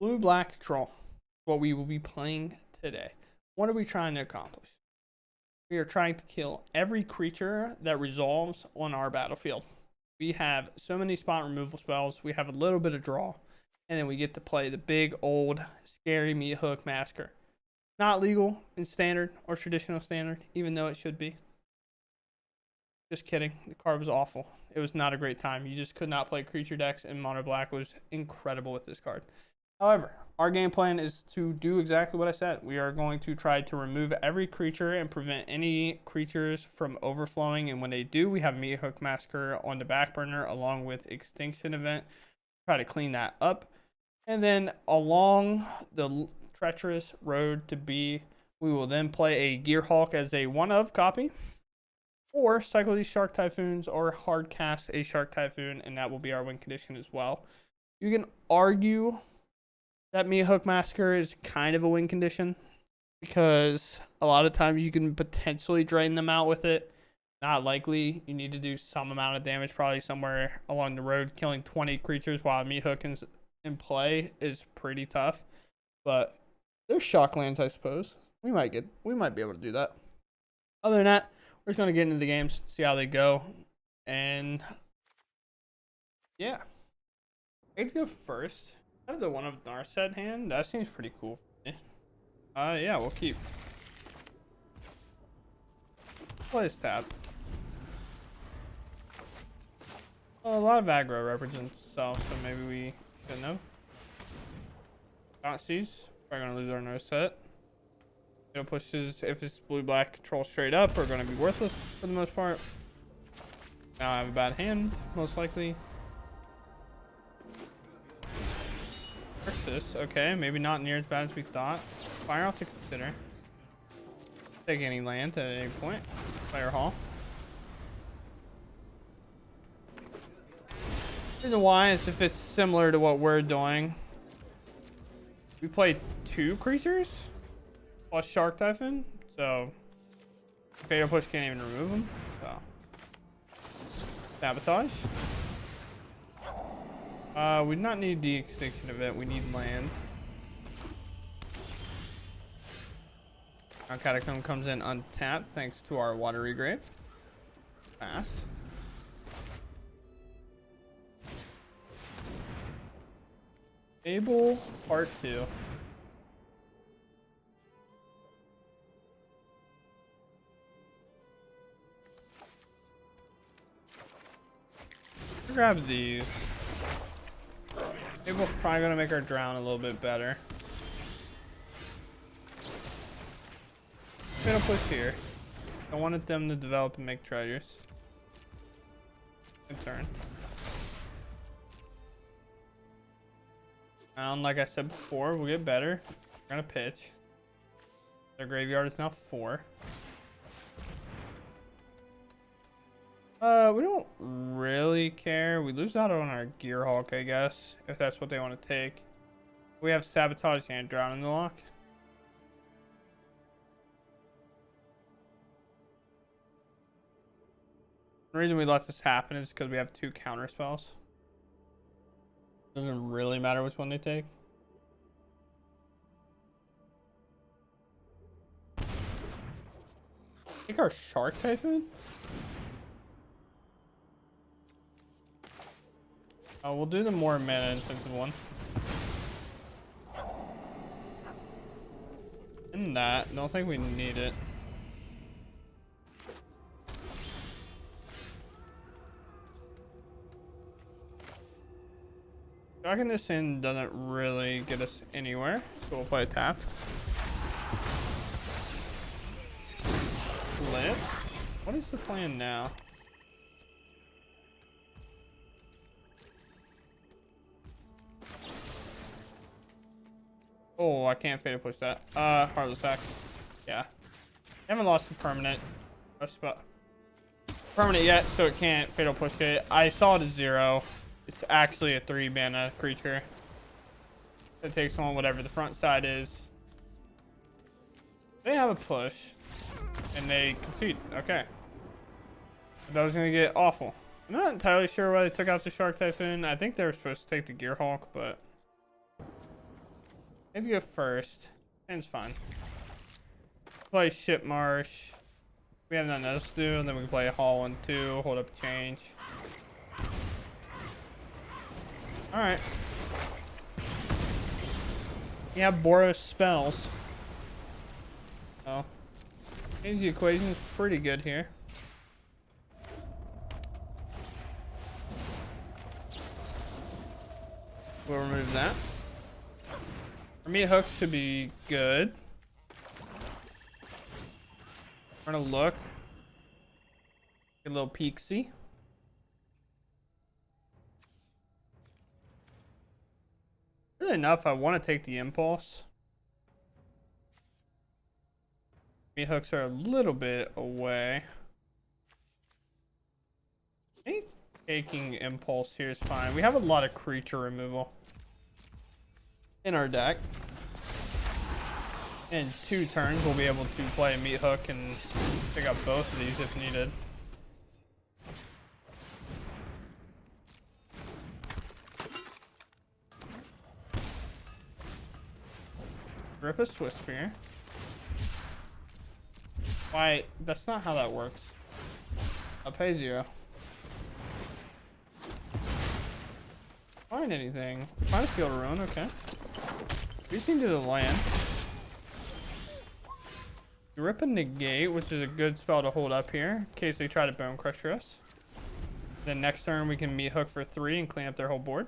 Blue black troll. What we will be playing today. What are we trying to accomplish? We are trying to kill every creature that resolves on our battlefield. We have so many spot removal spells. We have a little bit of draw. And then we get to play the big old scary meat hook massacre. Not legal in standard or traditional standard, even though it should be. Just kidding. The card was awful. It was not a great time. You just could not play creature decks, and Mono Black was incredible with this card. However, our game plan is to do exactly what I said. We are going to try to remove every creature and prevent any creatures from overflowing. And when they do, we have Meat Hook Massacre on the back burner along with Extinction Event. Try to clean that up. And then along the treacherous road to B, we will then play a Gearhulk as a one-of copy. Or cycle these Shark Typhoons or hard cast a Shark Typhoon, and that will be our win condition as well. You can argue that Meat Hook Massacre is kind of a win condition because a lot of times you can potentially drain them out with it. Not likely. You need to do some amount of damage, probably somewhere along the road. Killing 20 creatures while Meat Hook is in play is pretty tough. But there's Shocklands, I suppose. We might be able to do that. Other than that, we're just going to get into the games, see how they go. And yeah. I get to go first. I have the one of Narset hand. That seems pretty cool for me. Yeah, we'll keep. Play his tap. Well, a lot of aggro represents self, so maybe we should know. Nazis. We're gonna lose our nose set. You know, pushes if it's blue black control straight up are gonna be worthless for the most part. Now I have a bad hand, most likely. Versus, okay, maybe not near as bad as we thought. Fire off to consider. Take any land at any point. Fire Hall. Reason why is if it's similar to what we're doing. We play 2 creatures plus Shark Typhoon, so Fatal Push can't even remove them. So Sabotage. We do not need the Extinction Event. We need land. Our Catacomb comes in untapped thanks to our Watery Grave. Pass. Fable Part 2. Grab these. Fable's probably gonna make our drown a little bit better. I'm gonna push here. I wanted them to develop and make treasures. Good turn. And like I said before, we'll get better. We're gonna pitch. Their graveyard is now 4. We don't really care. We lose out on our Gearhulk, I guess, if that's what they want to take. We have Sabotage and Drown in the lock. The reason we let this happen is because we have 2 counter spells. Doesn't really matter which one they take. Take our Shark Typhoon? Oh, we'll do the more mana intensive one. And that, don't think we need it. Dragging this in doesn't really get us anywhere, so we'll play tapped. Flip. What is the plan now? Oh, I can't Fatal Push that. Heartless Act. Yeah. Haven't lost a permanent. Permanent yet, so it can't Fatal Push it. I saw it as 0. It's actually a 3 mana creature. It takes on whatever the front side is. They have a push. And they concede. Okay. That was going to get awful. I'm not entirely sure why they took out the Shark Typhoon. I think they were supposed to take the Gearhulk, but Let's go first. And it's fine. Play Ship Marsh. We have nothing else to do, and then we can play Hall 1-2, hold up change. Alright. We have Boros spells. Oh. Change the equation is pretty good here. We'll remove that. Our meat hook should be good. We're gonna look. Get a little peeksy. Really enough, I want to take the impulse. Meat hooks are a little bit away. I think taking impulse here is fine. We have a lot of creature removal in our deck. In 2 turns, we'll be able to play a meat hook and pick up both of these if needed. Rip a Swiss Spear. Why? That's not how that works. I'll pay 0. Find anything. Find a Field of Ruin, okay. We just need to the land. Rip a Negate, which is a good spell to hold up here, in case they try to Bone Crusher us. Then next turn we can meat hook for 3 and clean up their whole board.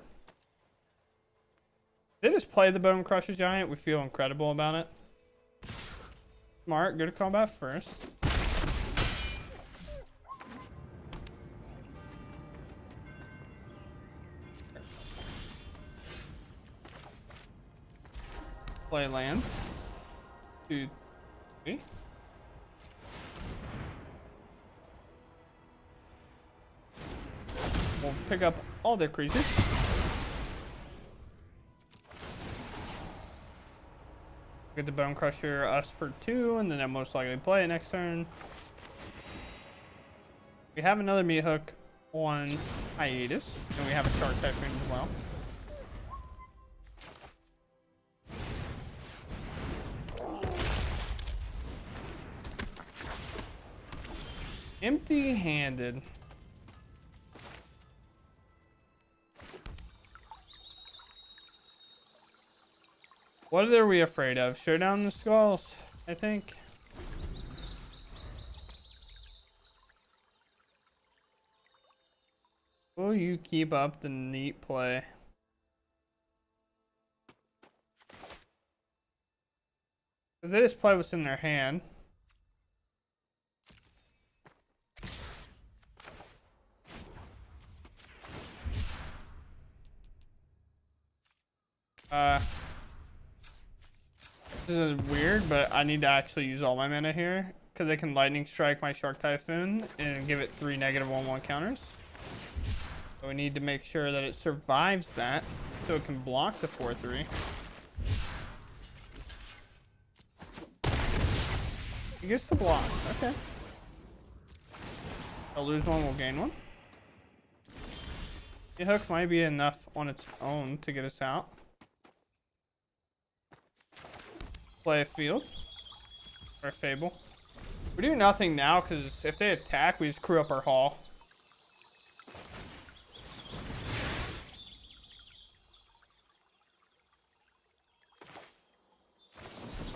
They just play the Bone Crusher Giant, we feel incredible about it. Smart, go to combat first. Play land. 2, 3. We'll pick up all their creatures. Get the Bone Crusher us for 2, and then I'll most likely play it next turn. We have another meat hook on hiatus, and we have a Shark Typhoon as well. Empty-handed. What are we afraid of? Showdown the Skulls, I think. Will you keep up the neat play? Because they just play what's in their hand. This is weird, but I need to actually use all my mana here because I can Lightning Strike my Shark Typhoon and give it 3 -1/1 counters. So we need to make sure that it survives that so it can block the 4/3. It gets to block. Okay. I'll lose 1, we'll gain 1. The hook might be enough on its own to get us out. Play a field or a Fable. We do nothing now because if they attack, we just crew up our Hall.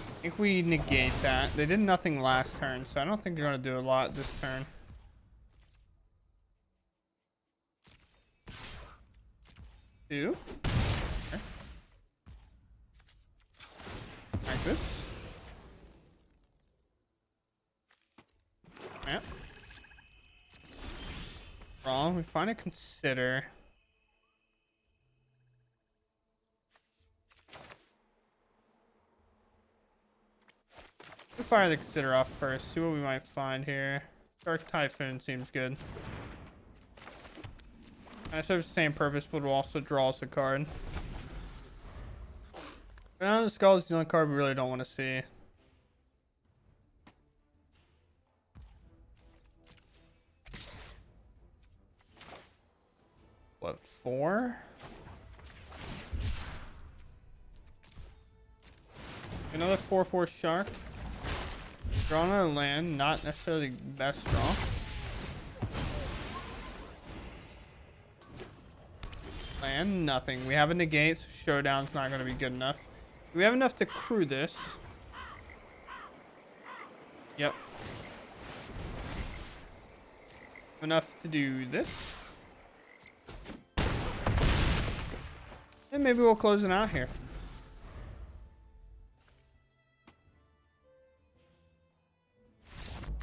I think we negate that. They did nothing last turn, so I don't think they're going to do a lot this turn. Two. Okay. Like this. Yeah. Wrong. We finally consider. Let's fire the consider off first. See what we might find here. Dark Typhoon seems good. And it serves the same purpose, but will also draw us a card. Now the Skull is the only card we really don't want to see. What, 4? Another 4/4 shark. Draw another land, not necessarily the best draw. Land, nothing. We have a negate, so showdown's not going to be good enough. Do we have enough to crew this? Yep. Enough to do this. And maybe we'll close it out here.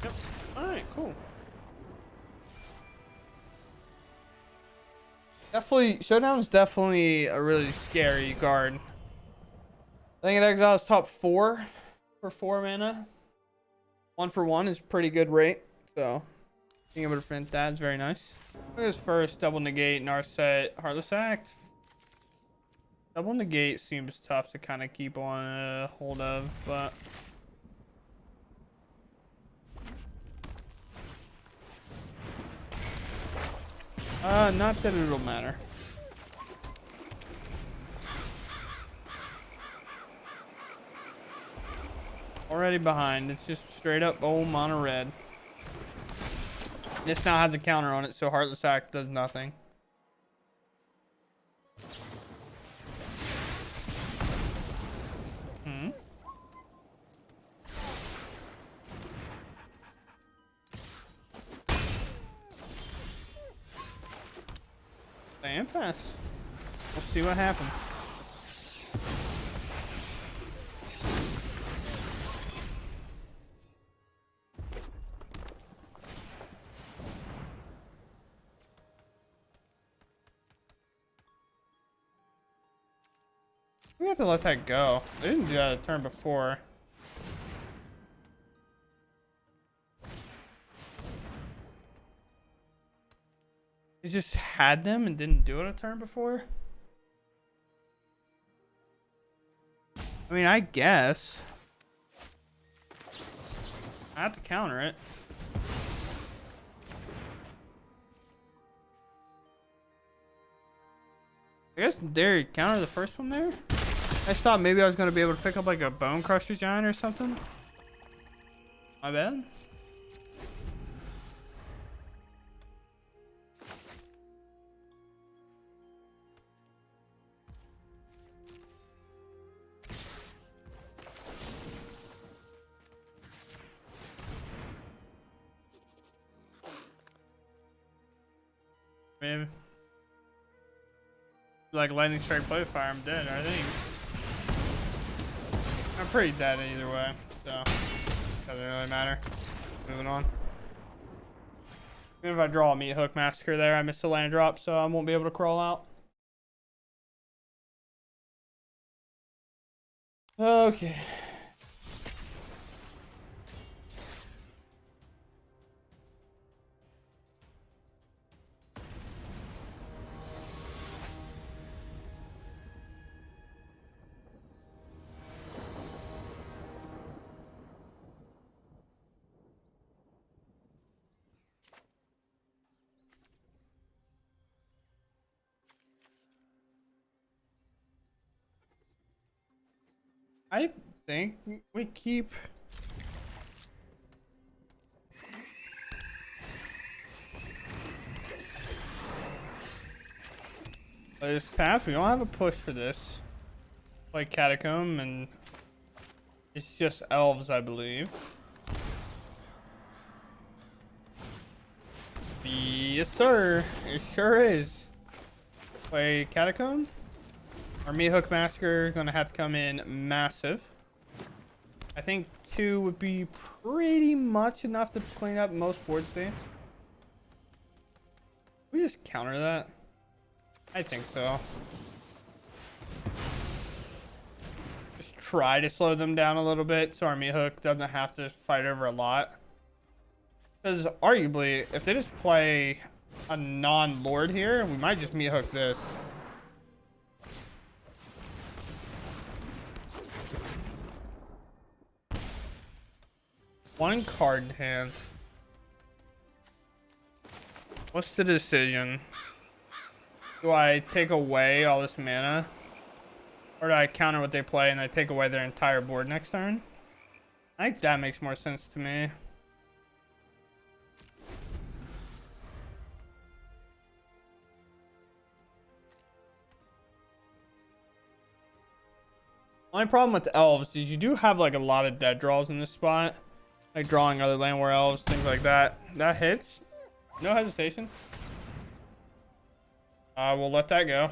Yep. Alright, cool. Definitely, Showdown's definitely a really scary card. I think it exiles top 4 for 4 mana. 1 for 1 is pretty good rate, so being able to print that is very nice. Look at this first double negate, Narset, Heartless Act. Double negate seems tough to kind of keep on hold of, but not that it'll matter. Already behind. It's just straight up old mono red. This now has a counter on it, so Heartless Act does nothing. Stand fast. We'll see what happens. We have to let that go. They didn't do that a turn before. He just had them and didn't do it a turn before? I mean, I guess. I have to counter it. I guess there, counter the first one there? I just thought maybe I was going to be able to pick up like a Bone Crusher Giant or something. My bad. Maybe. Like lightning strike play fire, I'm dead, I think. I'm pretty dead either way, so doesn't really matter. Moving on. Even if I draw a Meat Hook Massacre there, I missed a land drop, so I won't be able to crawl out. Okay. I think we keep. There's tap. We don't have a push for this. Like Catacomb, and it's just elves, I believe. Yes, sir. It sure is. Play Catacomb. Our Meat Hook Massacre gonna have to come in massive. I think 2 would be pretty much enough to clean up most board states. We just counter that. I think so. Just try to slow them down a little bit so our Meat Hook doesn't have to fight over a lot. Because arguably, if they just play a non-lord here, we might just Meat Hook this. One card in hand. What's the decision? Do I take away all this mana? Or do I counter what they play and I take away their entire board next turn? I think that makes more sense to me. Only problem with the elves is you do have like a lot of dead draws in this spot. Like drawing other land war elves, things like that. That hits. No hesitation. We'll let that go.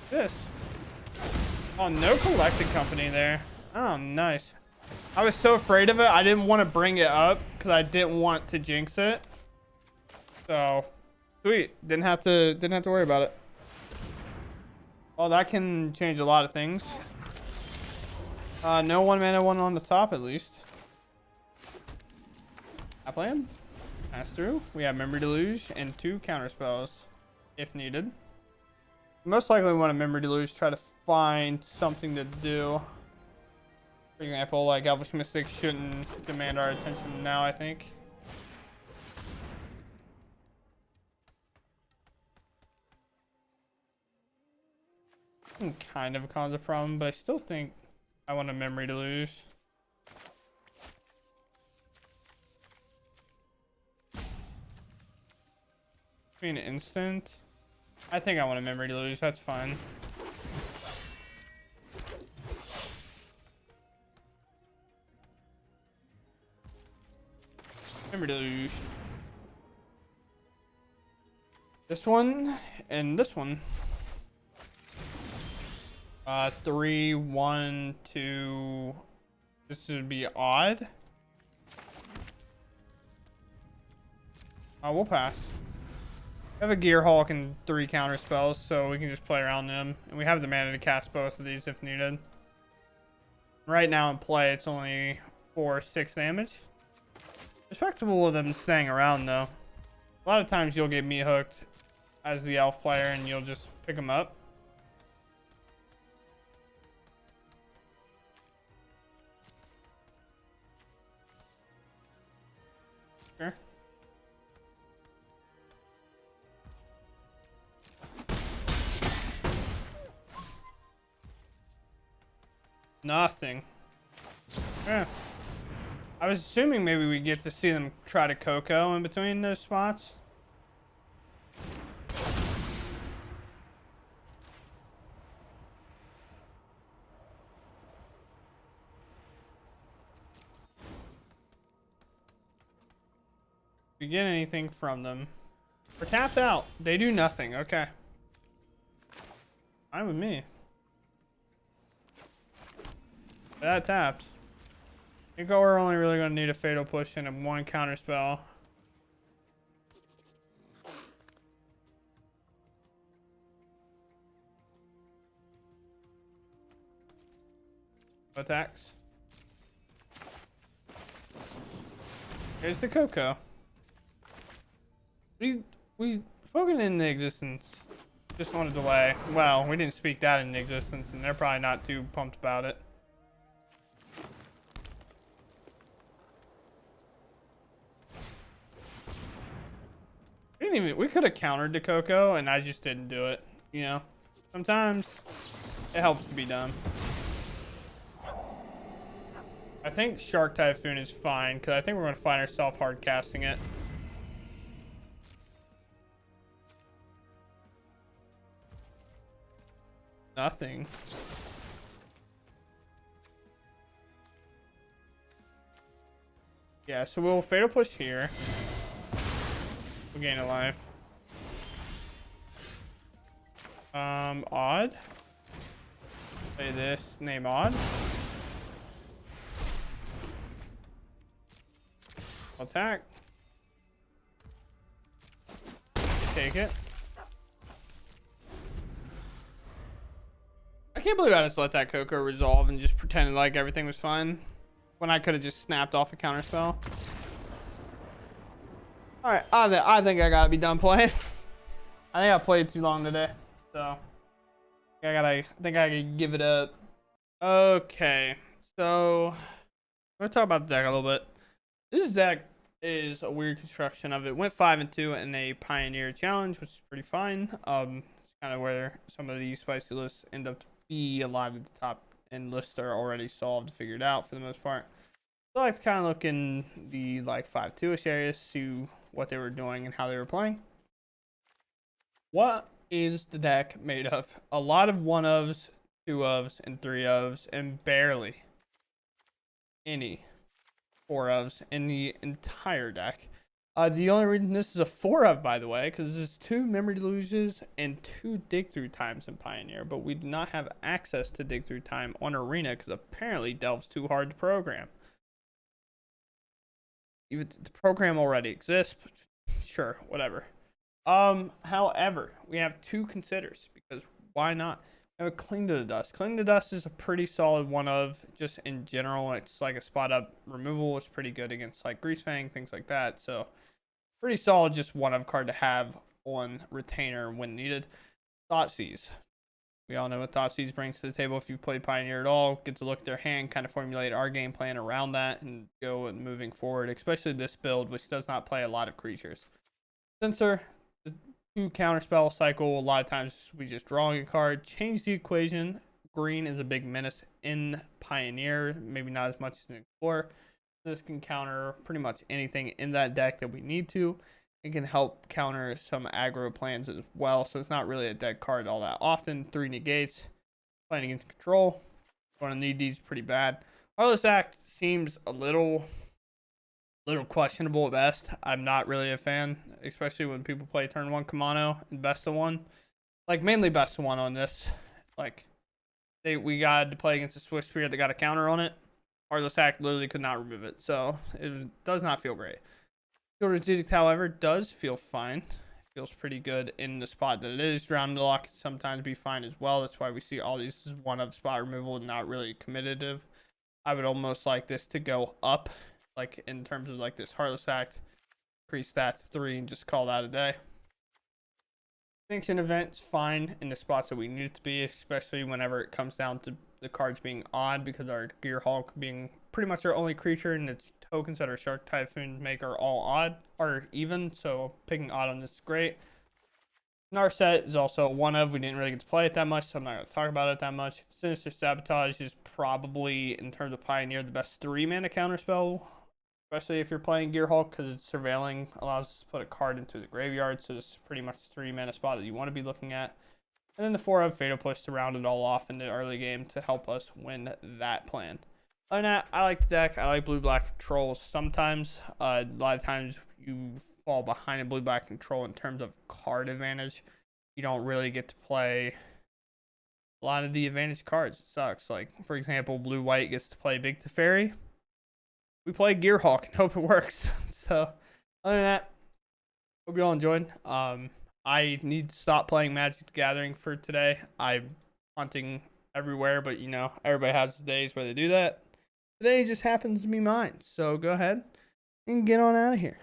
This. Oh, no collected company there. Oh, nice. I was so afraid of it. I didn't want to bring it up because I didn't want to jinx it. So, sweet. Didn't have to worry about it. Oh, that can change a lot of things. No 1-mana one on the top at least. I plan. Pass through. We have Memory Deluge and 2 counter spells if needed. Most likely we want a Memory Deluge, try to find something to do. For example, like Elvish Mystic shouldn't demand our attention now, I think. Kind of cause a problem, but I still think I want a Memory Deluge. Being an instant. I think I want a Memory Deluge, that's fine. Memory Deluge. This one and this one. 3, 1, 2. This would be odd. We'll pass. I have a Gear Hulk and 3 counter spells, so we can just play around them. And we have the mana to cast both of these if needed. Right now in play, it's only 4/6 damage. Respectable of them staying around, though. A lot of times you'll get me hooked as the elf player, and you'll just pick them up. Sure. Nothing. Yeah. I was assuming maybe we get to see them try to Coco in between those spots. We get anything from them. We're tapped out. They do nothing. Okay. Fine with me. That tapped. I think we're only really going to need a Fatal Push and a 1 counter spell. Attacks. Here's the Coco. We spoken in the existence. Just on a delay. Well, we didn't speak that into existence, and they're probably not too pumped about it. We could have countered the Coco, and I just didn't do it. You know, sometimes it helps to be done. I think Shark Typhoon is fine because I think we're going to find ourselves hard casting it. Nothing. Yeah, so we'll Fatal Push here. We'll gain a life. Odd. Play this. Name Odd. Attack. Take it. I can't believe I just let that Coco resolve and just pretended like everything was fine when I could have just snapped off a counter spell. All right, I think I gotta be done playing. I think I played too long today, so I think I could give it up. Okay, so I'm gonna talk about the deck a little bit. This deck is a weird construction of it. Went 5-2 in a Pioneer Challenge, which is pretty fine. It's kind of where some of these spicy lists end up to be. A lot of the top end lists are already solved, figured out for the most part. So I like to kind of look in the like 5-2ish areas, see what they were doing and how they were playing. What is the deck made of? A lot of 1-ofs, 2-ofs, and 3-ofs, and barely any 4-ofs in the entire deck. The only reason this is a 4-of, by the way, because this is 2 memory deluges and 2 dig through times in Pioneer, but we do not have access to dig through time on Arena because apparently Delve's too hard to program. Even the program already exists, but sure, whatever. However, we have 2 considers because why not? We have a Cling to the Dust. Cling to the Dust is a pretty solid 1-of, just in general. It's like a spot up removal. It's pretty good against like Greasefang, things like that. So pretty solid, just 1-of card to have on retainer when needed. Thoughtseize. We all know what Thoughtseize brings to the table. If you've played Pioneer at all, get to look at their hand, kind of formulate our game plan around that, and go moving forward. Especially this build, which does not play a lot of creatures. Censor. 2 counterspell cycle. A lot of times we just drawing a card. Change the equation. Green is a big menace in Pioneer, maybe not as much as in Explorer. This can counter pretty much anything in that deck that we need to. It can help counter some aggro plans as well, so it's not really a deck card all that often. 3 negates. Playing against control. Going to need these pretty bad. Heartless Act seems a little questionable at best. I'm not really a fan, especially when people play turn 1 Kamano and best of 1. Like mainly best of 1 on this. Like we got to play against a Swift Spear that got a counter on it. Heartless Act literally could not remove it, so it does not feel great. Gilded Edict, however, does feel fine. It feels pretty good in the spot that it is. Drowned Lock can sometimes be fine as well. That's why we see all these 1-of spot removal, not really commitative. I would almost like this to go up, like in terms of like this Heartless Act, increase that to 3 and just call that a day. Extinction Event's fine in the spots that we need it to be, especially whenever it comes down to the cards being odd, because our Gearhulk being pretty much our only creature and its tokens that our Shark Typhoon make are all odd or even, so picking odd on this is great. Narset is also 1-of. We didn't really get to play it that much, so I'm not going to talk about it that much. Sinister Sabotage is probably, in terms of Pioneer, the best 3-mana counterspell, especially if you're playing Gearhulk, because it's surveilling, allows us to put a card into the graveyard, so it's pretty much the 3-mana spot that you want to be looking at. And then the 4-of Fatal Push to round it all off in the early game to help us win that plan. Other than that, I like the deck. I like blue-black control sometimes. A lot of times you fall behind in blue-black control in terms of card advantage. You don't really get to play a lot of the advantage cards. It sucks. Like, for example, blue-white gets to play Big Teferi. We play Gearhulk and hope it works. So, other than that, hope you all enjoyed. I need to stop playing Magic the Gathering for today. I'm hunting everywhere, but you know, everybody has days where they do that. Today just happens to be mine. So go ahead and get on out of here.